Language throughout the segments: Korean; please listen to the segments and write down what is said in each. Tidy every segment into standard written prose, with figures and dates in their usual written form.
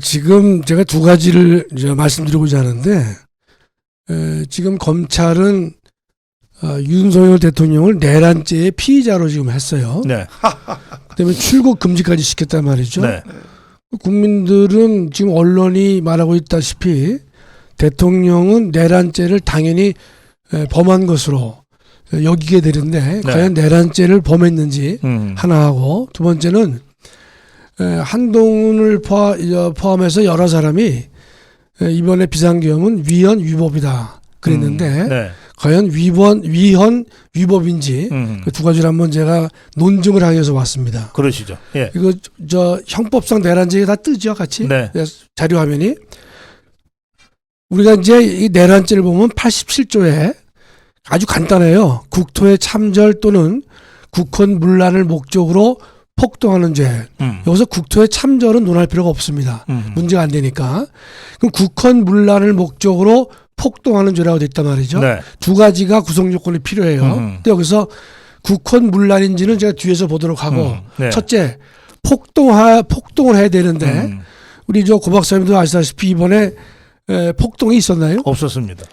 지금 제가 두 가지를 이제 말씀드리고자 하는데, 지금 검찰은 윤석열 대통령을 내란죄의 피의자로 지금 했어요. 네. 그다음에 출국 금지까지 시켰단 말이죠. 네. 국민들은 지금 언론이 말하고 있다시피 대통령은 내란죄를 당연히 범한 것으로 여기게 되는데, 네. 과연 내란죄를 범했는지 하나 하고, 두 번째는 한동훈을 포함해서 여러 사람이 이번에 비상계엄은 위헌 위법이다 그랬는데, 네. 과연 위헌 위법인지 그 두 가지를 한번 제가 논증을 하기 위해서 왔습니다. 그러시죠. 예. 이거 형법상 내란죄가 다 뜨죠, 같이. 네. 자료 화면이. 우리가 이제 이 내란죄를 보면 87조에 아주 간단해요. 국토의 참절 또는 국헌 문란을 목적으로 폭동하는 죄. 여기서 국토의 참절은 논할 필요가 없습니다. 문제가 안 되니까. 그럼 국헌 문란을 목적으로 폭동하는 죄라고 돼 있단 말이죠. 네. 두 가지가 구성 요건이 필요해요. 근데 여기서 국헌 문란인지는 제가 뒤에서 보도록 하고, 네. 첫째, 폭동을 해야 되는데, 우리 고 박사님도 아시다시피 이번에 폭동이 있었나요? 없었습니다.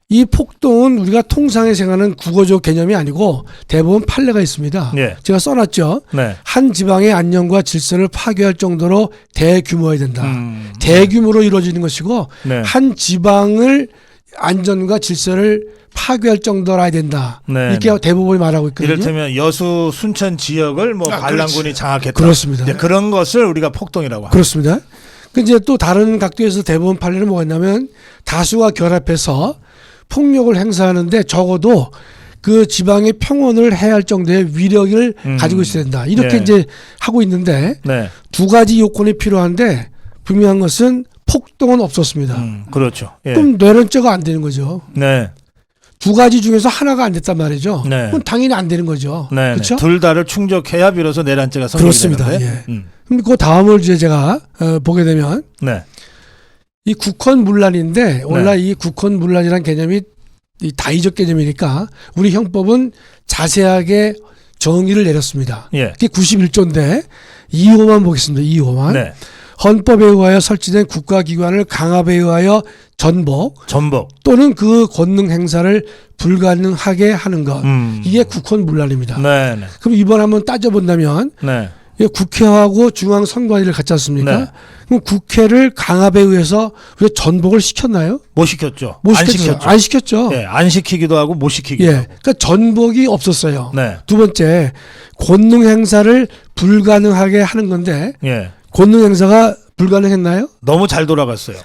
이 폭동은 우리가 통상에 생각하는 국어적 개념이 아니고 대부분 판례가 있습니다. 네. 제가 써놨죠. 네. 한 지방의 안녕과 질서를 파괴할 정도로 대규모여야 된다. 대규모로 이루어지는 것이고, 네. 한 지방을 안전과 질서를 파괴할 정도라 해야 된다. 네. 이렇게 대부분이 말하고 있거든요. 이를테면 여수 순천 지역을 반란군이 장악했다. 그렇습니다. 이제 그런 것을 우리가 폭동이라고 합니다. 그렇습니다. 그 이제 또 다른 각도에서 대부분 판례는 뭐가 있냐면, 다수가 결합해서 폭력을 행사하는데 적어도 그 지방의 평온을 해야 할 정도의 위력을 가지고 있어야 된다. 이렇게 네. 이제 하고 있는데, 네. 두 가지 요건이 필요한데 분명한 것은 폭동은 없었습니다. 그렇죠. 예. 그럼 내란죄가 안 되는 거죠. 네. 두 가지 중에서 하나가 안 됐단 말이죠. 네. 그럼 당연히 안 되는 거죠. 네. 그렇죠? 둘 다를 충족해야 비로소 내란죄가 성립이 그렇습니다. 되는데. 예. 그럼 그 다음을 이제 제가 보게 되면, 네. 이 국헌문란인데, 원래 이 국헌문란이라는 개념이 이 다의적 개념이니까 우리 형법은 자세하게 정의를 내렸습니다. 예. 그게 91조인데 2호만 보겠습니다. 2호만. 네. 헌법에 의하여 설치된 국가기관을 강압에 의하여 전복 또는 그 권능 행사를 불가능하게 하는 것. 이게 국헌문란입니다. 네. 네. 그럼 이번 한번 따져본다면, 네. 국회하고 중앙선관위를 갖지 않습니까? 네. 그럼 국회를 강압에 의해서 왜 전복을 시켰나요? 못 시켰죠. 못 안 시켰죠. 시켰죠. 안 시켰죠. 예. 안 시키기도 하고 못 시키기도 예. 하고. 그러니까 전복이 없었어요. 네. 두 번째, 권능 행사를 불가능하게 하는 건데, 예. 권능 행사가 불가능했나요? 너무 잘 돌아갔어요.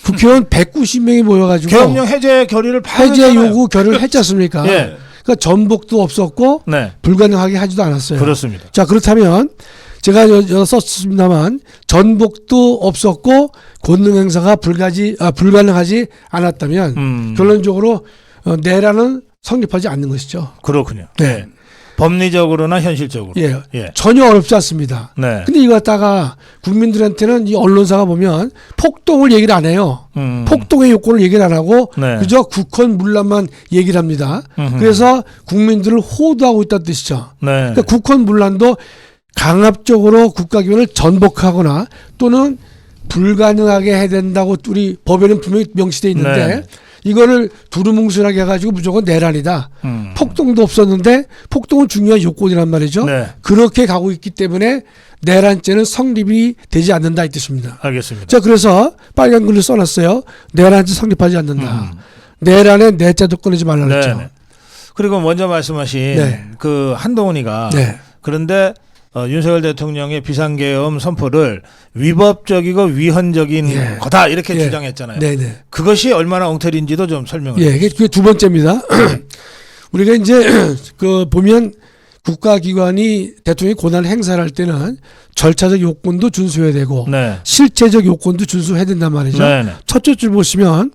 국회의원 190명이 모여가지고 계엄령 해제 결의를 해제 요구 결의를 했지 않습니까? 예. 그러니까 전복도 없었고 네. 불가능하게 하지도 않았어요. 그렇습니다. 자, 그렇다면 제가 썼습니다만 전복도 없었고 권능 행사가 불가능하지 않았다면 결론적으로 내란은 성립하지 않는 것이죠. 그렇군요. 네. 예. 법리적으로나 현실적으로. 예. 예. 전혀 어렵지 않습니다. 네. 근데 이거 갖다가 국민들한테는 이 언론사가 보면 폭동을 얘기를 안 해요. 폭동의 요건을 얘기를 안 하고 네. 그저 국헌문란만 얘기를 합니다. 그래서 국민들을 호도하고 있다는 뜻이죠. 네. 그러니까 국헌문란도 강압적으로 국가기관을 전복하거나 또는 불가능하게 해야 된다고 우리 법에는 분명히 명시되어 있는데 네. 이거를 두루뭉술하게 해가지고 무조건 내란이다. 폭동도 없었는데 폭동은 중요한 요건이란 말이죠. 네. 그렇게 가고 있기 때문에 내란죄는 성립이 되지 않는다 이 뜻입니다. 알겠습니다. 자, 그래서 빨간 글을 써놨어요. 내란죄 성립하지 않는다. 내란에 내자도 꺼내지 말라 그랬죠. 네. 그리고 먼저 말씀하신 네. 그 한동훈이가 네. 그런데 윤석열 대통령의 비상계엄 선포를 위법적이고 위헌적인 예. 거다 이렇게 예. 주장했잖아요. 네네. 그것이 얼마나 엉터리인지도 좀 설명을 예, 그게 두 번째입니다. 우리가 이제 보면 국가기관이 대통령이 권한을 행사를 할 때는 절차적 요건도 준수해야 되고 네. 실체적 요건도 준수해야 된단 말이죠. 네네. 첫째 줄 보시면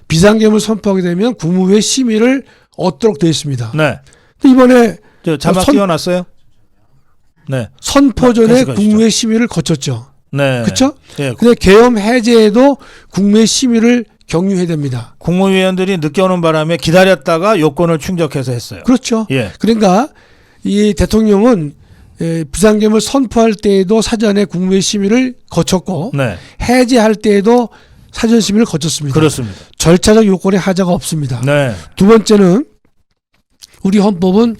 비상계엄을 선포하게 되면 국무회의 심의를 얻도록 되어 있습니다. 네. 근데 이번에 저 자막 띄워놨어요? 네. 선포 전에 가시죠. 국무회의 심의를 거쳤죠. 네. 그렇죠? 예. 근데 계엄 해제에도 국무회의 심의를 경유해야 됩니다. 국무위원들이 늦게 오는 바람에 기다렸다가 요건을 충족해서 했어요. 그렇죠. 예. 그러니까 이 대통령은 비상계엄을 선포할 때에도 사전에 국무회의 심의를 거쳤고 네. 해제할 때에도 사전 심의를 거쳤습니다. 그렇습니다. 절차적 요건에 하자가 없습니다. 네. 두 번째는 우리 헌법은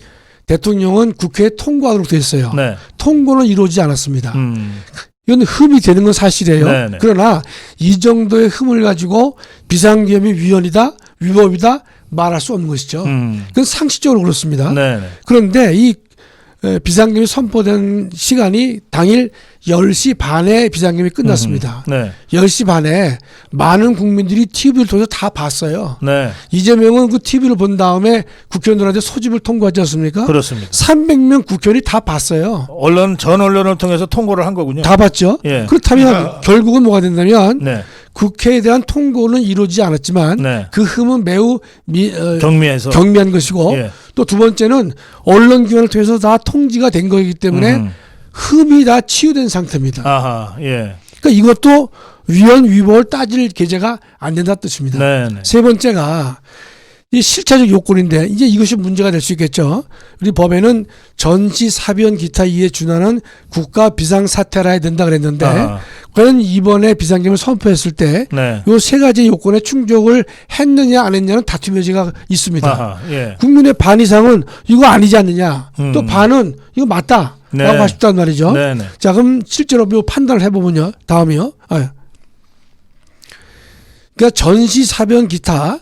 대통령은 국회에 통과하도록 되어 있어요. 네. 통고는 이루어지지 않았습니다. 음. 이건 흠이 되는 건 사실이에요. 네네. 그러나 이 정도의 흠을 가지고 비상계엄이 위헌이다, 위법이다 말할 수 없는 것이죠. 그건 상식적으로 그렇습니다. 네. 그런데 이 비상계엄이 선포된 시간이 당일 10시 반에 비상계엄이 끝났습니다. 네. 10시 반에 많은 국민들이 TV를 통해서 다 봤어요. 네. 이재명은 그 TV를 본 다음에 국회의원들한테 소집을 통보하지 않습니까? 그렇습니다. 300명 국회의원이 다 봤어요. 전 언론을 통해서 통보를 한 거군요. 다 봤죠. 예. 그렇다면 결국은 뭐가 된다면 네. 국회에 대한 통고는 이루어지지 않았지만 네. 그 흠은 매우 경미해서. 경미한 것이고 예. 또 두 번째는 언론기관을 통해서 다 통지가 된 거이기 때문에 흠이 다 치유된 상태입니다. 아하. 예. 그러니까 이것도 위헌 위법을 따질 계제가 안 된다는 뜻입니다. 네. 네. 세 번째가 이 실체적 요건인데 이제 이것이 문제가 될 수 있겠죠. 우리 법에는 전시, 사변, 기타 이에 준하는 국가 비상사태라 해야 된다 그랬는데 아하. 과연 이번에 비상계엄을 선포했을 때 네. 요 세 가지 요건에 충족을 했느냐 안 했느냐는 다툼의 여지가 있습니다. 아하. 예. 국민의 반 이상은 이거 아니지 않느냐. 또 반은 이거 맞다. 네. 라고 하셨단 말이죠. 네. 네. 자, 그럼 실제로 요 판단을 해보면요. 다음이요. 그러니까 전시, 사변, 기타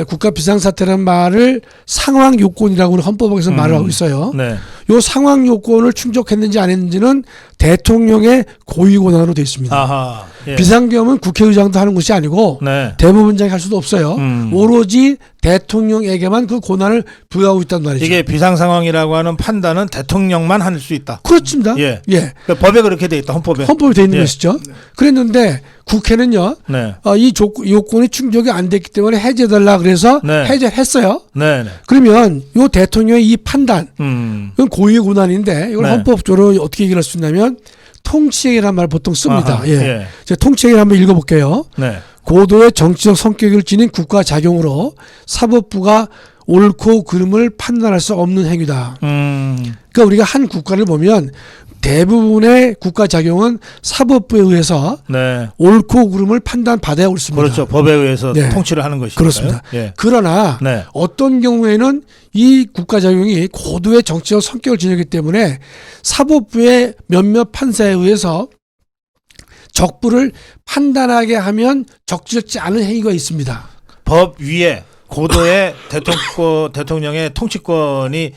국가 비상사태라는 말을 상황 요건이라고 우리 헌법에서 말을 하고 있어요. 네. 요 상황 요건을 충족했는지 안 했는지는 대통령의 고유 권한으로 되어 있습니다. 아하. 예. 비상계엄은 국회의장도 하는 것이 아니고 네. 대법원장이 할 수도 없어요. 오로지 대통령에게만 그 권한을 부여하고 있단 말이죠. 이게 비상 상황이라고 하는 판단은 대통령만 할 수 있다. 그렇습니다. 예. 예. 그러니까 법에 그렇게 돼 있다. 헌법에. 헌법에 되어 있는 예. 것이죠. 그랬는데 국회는요. 네. 이 요건이 충족이 안 됐기 때문에 해제해달라 그래서 네. 해제했어요. 네. 네. 그러면 요 대통령의 이 판단 이건 고유의 권한인데 이걸 네. 헌법적으로 어떻게 얘기할 수 있냐면 통치행위라는 말 보통 씁니다. 아하. 예. 예. 제가 통치행위를 한번 읽어볼게요. 네. 고도의 정치적 성격을 지닌 국가 작용으로 사법부가 옳고 그름을 판단할 수 없는 행위다. 그러니까 우리가 한 국가를 보면 대부분의 국가 작용은 사법부에 의해서 네. 옳고 그름을 판단받아야 옳습니다. 그렇죠. 법에 의해서 네. 통치를 하는 것이니까요. 그렇습니다. 예. 그러나 네. 어떤 경우에는 이 국가 작용이 고도의 정치적 성격을 지니기 때문에 사법부의 몇몇 판사에 의해서 적부를 판단하게 하면 적절치 않은 행위가 있습니다. 법 위에 고도의 대통령의 통치권이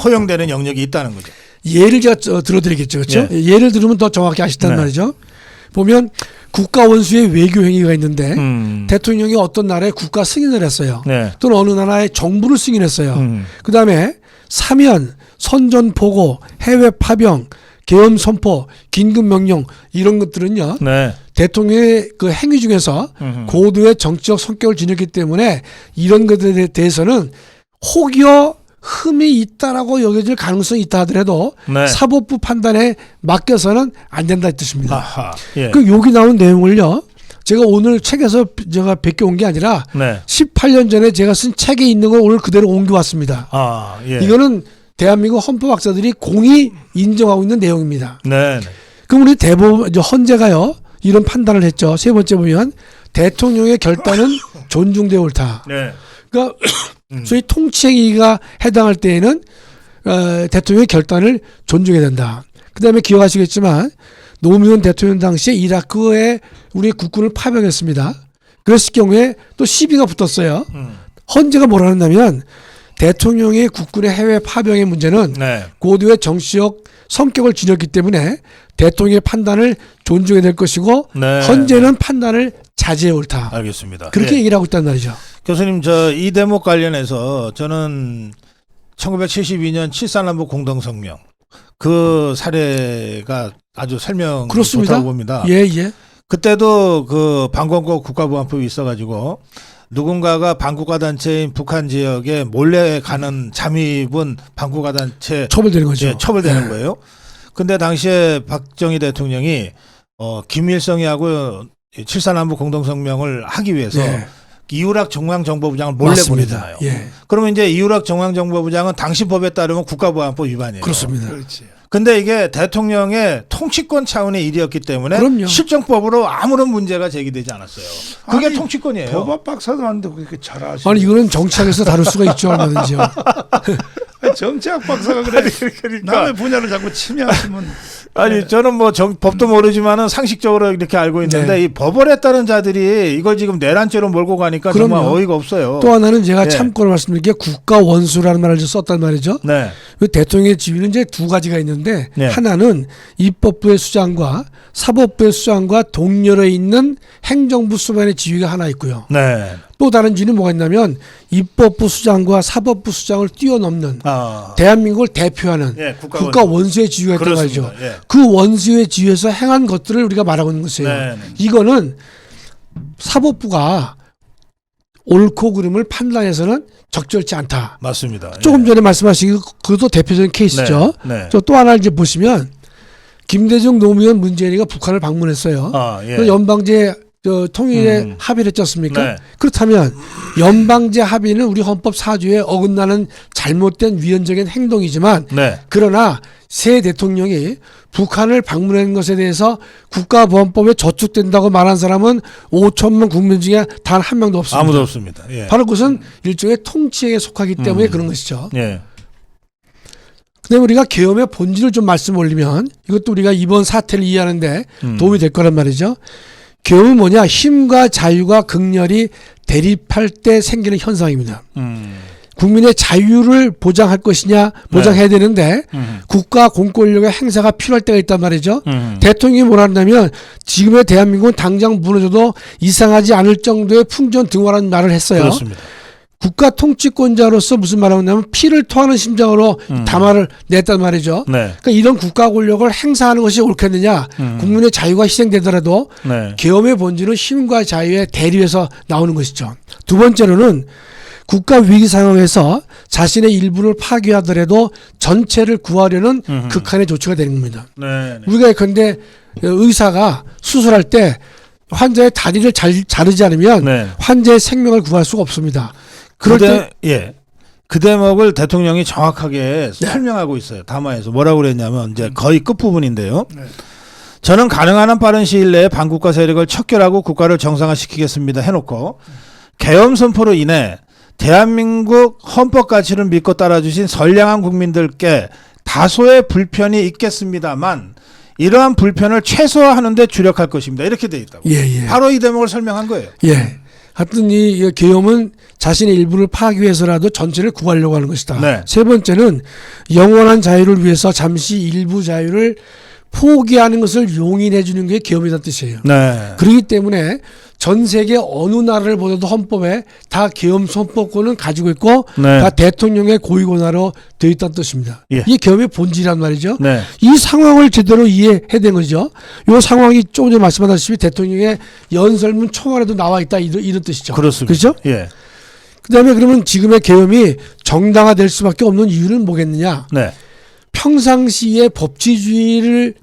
허용되는 영역이 있다는 거죠. 예를 제가 들어드리겠죠. 그렇죠? 예. 예를 들으면 더 정확히 아시단 네. 말이죠. 보면 국가 원수의 외교 행위가 있는데 대통령이 어떤 나라에 국가 승인을 했어요. 네. 또는 어느 나라의 정부를 승인했어요. 그다음에 사면, 선전 보고, 해외 파병, 계엄 선포, 긴급 명령 이런 것들은요. 네. 대통령의 그 행위 중에서 고도의 정치적 성격을 지녔기 때문에 이런 것들에 대해서는 혹여 흠이 있다라고 여겨질 가능성이 있다 하더라도 네. 사법부 판단에 맡겨서는 안 된다 이 뜻입니다. 아하. 예. 그 여기 나온 내용을요. 제가 오늘 책에서 제가 베껴온 게 아니라 네. 18년 전에 제가 쓴 책에 있는 걸 오늘 그대로 옮겨왔습니다. 아, 예. 이거는 대한민국 헌법학자들이 공히 인정하고 있는 내용입니다. 네. 그럼 우리 대법원 헌재가요 이런 판단을 했죠. 세 번째 보면 대통령의 결단은 존중되어 옳다. 네. 그러니까 소위 통치행위가 해당할 때에는 대통령의 결단을 존중해야 된다. 그다음에 기억하시겠지만 노무현 대통령 당시에 이라크에 우리 국군을 파병했습니다. 그랬을 경우에 또 시비가 붙었어요. 헌재가 뭐라 했냐면 대통령의 국군의 해외 파병의 문제는 네. 고도의 정치적 성격을 지녔기 때문에 대통령의 판단을 존중해야 될 것이고 네. 헌재는 판단을 자제해 옳다. 알겠습니다. 그렇게 예. 얘기를 하고 있단 말이죠. 교수님, 이 대목 관련해서 저는 1972년 7.4남북 공동성명 그 사례가 아주 설명 그렇습니다. 좋다고 봅니다. 예, 예. 그때도 그 방공국 국가보안법이 있어가지고 누군가가 반국가 단체인 북한 지역에 몰래 가는 잠입은 반국가 단체 처벌되는 거죠. 예, 처벌되는 예. 거예요. 근데 당시에 박정희 대통령이 김일성이하고 7.4남북 공동성명을 하기 위해서 예. 이우락 중앙정보부장을 몰래 맞습니다. 보내잖아요. 예. 그러면 이제 이우락 중앙정보부장은 당시 법에 따르면 국가보안법 위반이에요. 그렇습니다. 그렇지. 근데 이게 대통령의 통치권 차원의 일이었기 때문에 그럼요. 실정법으로 아무런 문제가 제기되지 않았어요. 그게 아니, 통치권이에요. 법학 박사도 아닌데 그렇게 잘 아시고. 아니 이거는 정치학에서 다룰 수가 있죠 얼마든지요. 정치학 박사가 그래. 그러니까. 남의 분야를 자꾸 침해하시면. 아니 저는 뭐 법도 모르지만은 상식적으로 이렇게 알고 있는데 네. 이 법원에 따른 자들이 이걸 지금 내란죄로 몰고 가니까 정말 그럼요. 어이가 없어요. 또 하나는 제가 예. 참고로 말씀드린 게 국가 원수라는 말을 썼단 말이죠. 네. 그 대통령의 지위는 이제 두 가지가 있는데 네. 하나는 입법부의 수장과 사법부의 수장과 동렬에 있는 행정부 수반의 지위가 하나 있고요. 네. 또 다른 지위는 뭐가 있냐면 입법부 수장과 사법부 수장을 뛰어넘는 아. 대한민국을 대표하는 예, 국가 원수의 지위가 있단 말이죠. 그렇습니다. 예. 그 원수의 지위에서 행한 것들을 우리가 말하고 있는 것이에요. 네, 네. 이거는 사법부가 옳고 그름을 판단해서는 적절치 않다. 맞습니다. 조금 전에 말씀하신 그것도 대표적인 케이스죠. 네. 네. 저 또 하나 이제 보시면 김대중 노무현 문재인이가 북한을 방문했어요. 아, 예. 그 연방제 통일에 합의를 했지 않습니까? 네. 그렇다면 연방제 합의는 우리 헌법 4조에 어긋나는 잘못된 위헌적인 행동이지만 네. 그러나 새 대통령이 북한을 방문한 것에 대해서 국가보안법에 저촉된다고 말한 사람은 5천만 국민 중에 단 한 명도 없습니다. 아무도 없습니다. 예. 바로 그것은 일종의 통치에 속하기 때문에 그런 것이죠. 예. 그다음에 우리가 계엄의 본질을 좀 말씀 올리면 이것도 우리가 이번 사태를 이해하는데 도움이 될 거란 말이죠. 계엄은 뭐냐? 힘과 자유가 극렬히 대립할 때 생기는 현상입니다. 국민의 자유를 보장할 것이냐 보장해야 되는데 국가 공권력의 행사가 필요할 때가 있단 말이죠. 대통령이 뭐라 한다면 지금의 대한민국은 당장 무너져도 이상하지 않을 정도의 풍전 등화라는 말을 했어요. 그렇습니다. 국가 통치권자로서 무슨 말을 하냐면 피를 토하는 심정으로 담화를 냈단 말이죠. 네. 그러니까 이런 국가 권력을 행사하는 것이 옳겠느냐. 국민의 자유가 희생되더라도 네. 계엄의 본질은 힘과 자유의 대립에서 나오는 것이죠. 두 번째로는 국가 위기 상황에서 자신의 일부를 파괴하더라도 전체를 구하려는 극한의 조치가 되는 겁니다. 네. 우리가 예컨대 의사가 수술할 때 환자의 다리를 자르지 않으면 네. 환자의 생명을 구할 수가 없습니다. 그럴 때 예. 그 대목을 대통령이 정확하게 설명하고 있어요. 담화에서 뭐라고 그랬냐면 이제 거의 끝부분인데요. 저는 가능한 한 빠른 시일 내에 반국가 세력을 척결하고 국가를 정상화시키겠습니다 해놓고 계엄 선포로 인해 대한민국 헌법 가치를 믿고 따라주신 선량한 국민들께 다소의 불편이 있겠습니다만 이러한 불편을 최소화하는 데 주력할 것입니다. 이렇게 돼 있다고. 예. 바로 이 대목을 설명한 거예요. 예. 하여튼 이 계엄은 자신의 일부를 파괴해서라도 전체를 구하려고 하는 것이다. 네. 세 번째는 영원한 자유를 위해서 잠시 일부 자유를 포기하는 것을 용인해 주는 게 계엄이라는 뜻이에요. 네. 그렇기 때문에 전 세계 어느 나라를 보더라도 헌법에 다 계엄 선포권은 가지고 있고 네. 다 대통령의 고위권하로 되어 있다는 뜻입니다. 예. 이게 계엄의 본질이란 말이죠. 네. 이 상황을 제대로 이해해야 되는 거죠. 이 상황이 조금 전에 말씀하셨다시피 대통령의 연설문 총알에도 나와 있다 이런 뜻이죠. 그렇습니다. 그렇죠? 예. 그다음에 그러면 지금의 계엄이 정당화될 수밖에 없는 이유는 뭐겠느냐? 네. 평상시에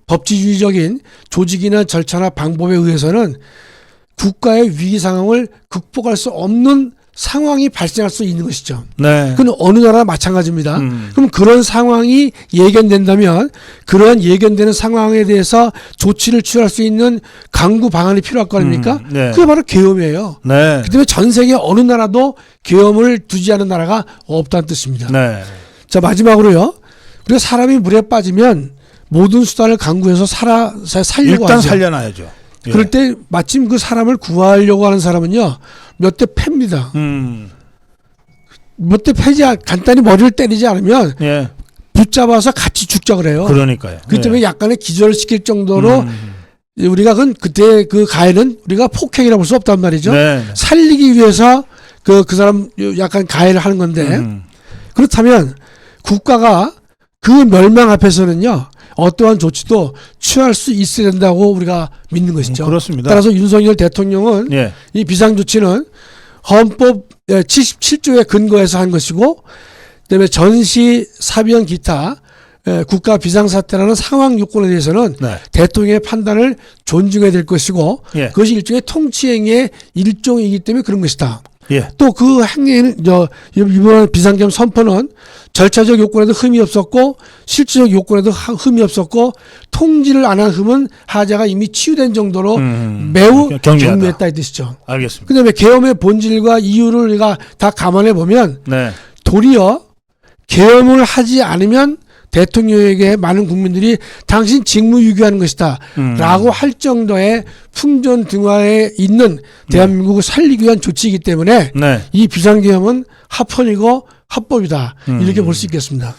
법치주의적인 조직이나 절차나 방법에 의해서는 국가의 위기 상황을 극복할 수 없는 상황이 발생할 수 있는 것이죠. 네. 그건 어느 나라나 마찬가지입니다. 그럼 그런 상황이 예견된다면 그러한 예견되는 상황에 대해서 조치를 취할 수 있는 강구 방안이 필요할 거 아닙니까? 네. 그게 바로 계엄이에요. 네. 그 때문에 전 세계 어느 나라도 계엄을 두지 않은 나라가 없다는 뜻입니다. 네. 자, 마지막으로요. 우리가 사람이 물에 빠지면 모든 수단을 강구해서 살려고 일단 하죠. 살려놔야죠. 예. 그럴 때 마침 그 사람을 구하려고 하는 사람은요. 몇 대 팹니다. 몇 대 패지 간단히 머리를 때리지 않으면 예. 붙잡아서 같이 죽자 그래요. 그러니까요. 그렇기 때문에 예. 약간의 기절시킬 정도로 우리가 그때 그 가해는 우리가 폭행이라고 볼 수 없단 말이죠. 네. 살리기 위해서 그 사람 약간 가해를 하는 건데 그렇다면 국가가 그 멸망 앞에서는요. 어떠한 조치도 취할 수 있어야 된다고 우리가 믿는 것이죠. 그렇습니다. 따라서 윤석열 대통령은 예. 이 비상조치는 헌법 77조에 근거해서 한 것이고 그다음에 전시, 사변, 기타 국가 비상사태라는 상황 요건에 대해서는 네. 대통령의 판단을 존중해야 될 것이고 예. 그것이 일종의 통치행위의 일종이기 때문에 그런 것이다. 예. 또 그 행위는 이번 비상계엄 선포는 절차적 요건에도 흠이 없었고 실질적 요건에도 흠이 없었고 통지를 안 한 흠은 하자가 이미 치유된 정도로 매우 경미하다. 경미했다 이 뜻이죠. 알겠습니다. 그다음에 계엄의 본질과 이유를 우리가 다 감안해 보면 네. 도리어 계엄을 하지 않으면 대통령에게 많은 국민들이 당신 직무유기하는 것이다 라고 할 정도의 풍전등화에 있는 대한민국을 살리기 위한 조치이기 때문에 네. 이 비상계엄은 합헌이고 합법이다 이렇게 볼 수 있겠습니다.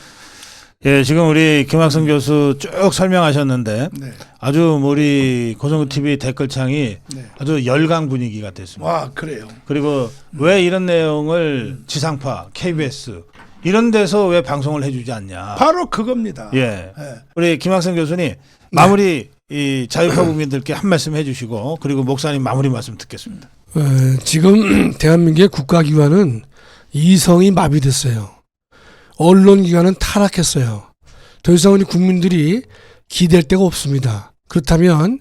예, 지금 우리 김학성 교수 쭉 설명하셨는데 네. 아주 우리 고성구 TV 댓글창이 네. 아주 열강 분위기가 됐습니다. 와 그래요. 그리고 왜 이런 내용을 지상파, KBS 이런 데서 왜 방송을 해주지 않냐. 바로 그겁니다. 예. 예. 우리 김학성 교수님 마무리 이 자유파 국민들께 한 말씀 해주시고 그리고 목사님 마무리 말씀 듣겠습니다. 지금 대한민국의 국가기관은 이성이 마비됐어요. 언론기관은 타락했어요. 더 이상 우리 국민들이 기댈 데가 없습니다. 그렇다면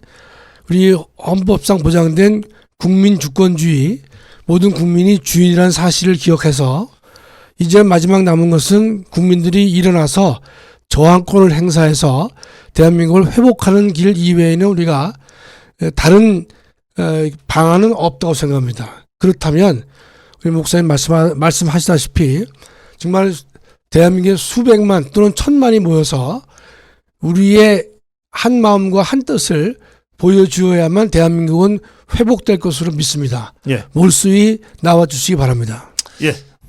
우리 헌법상 보장된 국민 주권주의, 모든 국민이 주인이라는 사실을 기억해서 이제 마지막 남은 것은 국민들이 일어나서 저항권을 행사해서 대한민국을 회복하는 길 이외에는 우리가 다른 방안은 없다고 생각합니다. 그렇다면 우리 목사님 말씀하시다시피 정말 대한민국의 수백만 또는 천만이 모여서 우리의 한 마음과 한 뜻을 보여주어야만 대한민국은 회복될 것으로 믿습니다. 예. 몰수히 나와주시기 바랍니다. 예.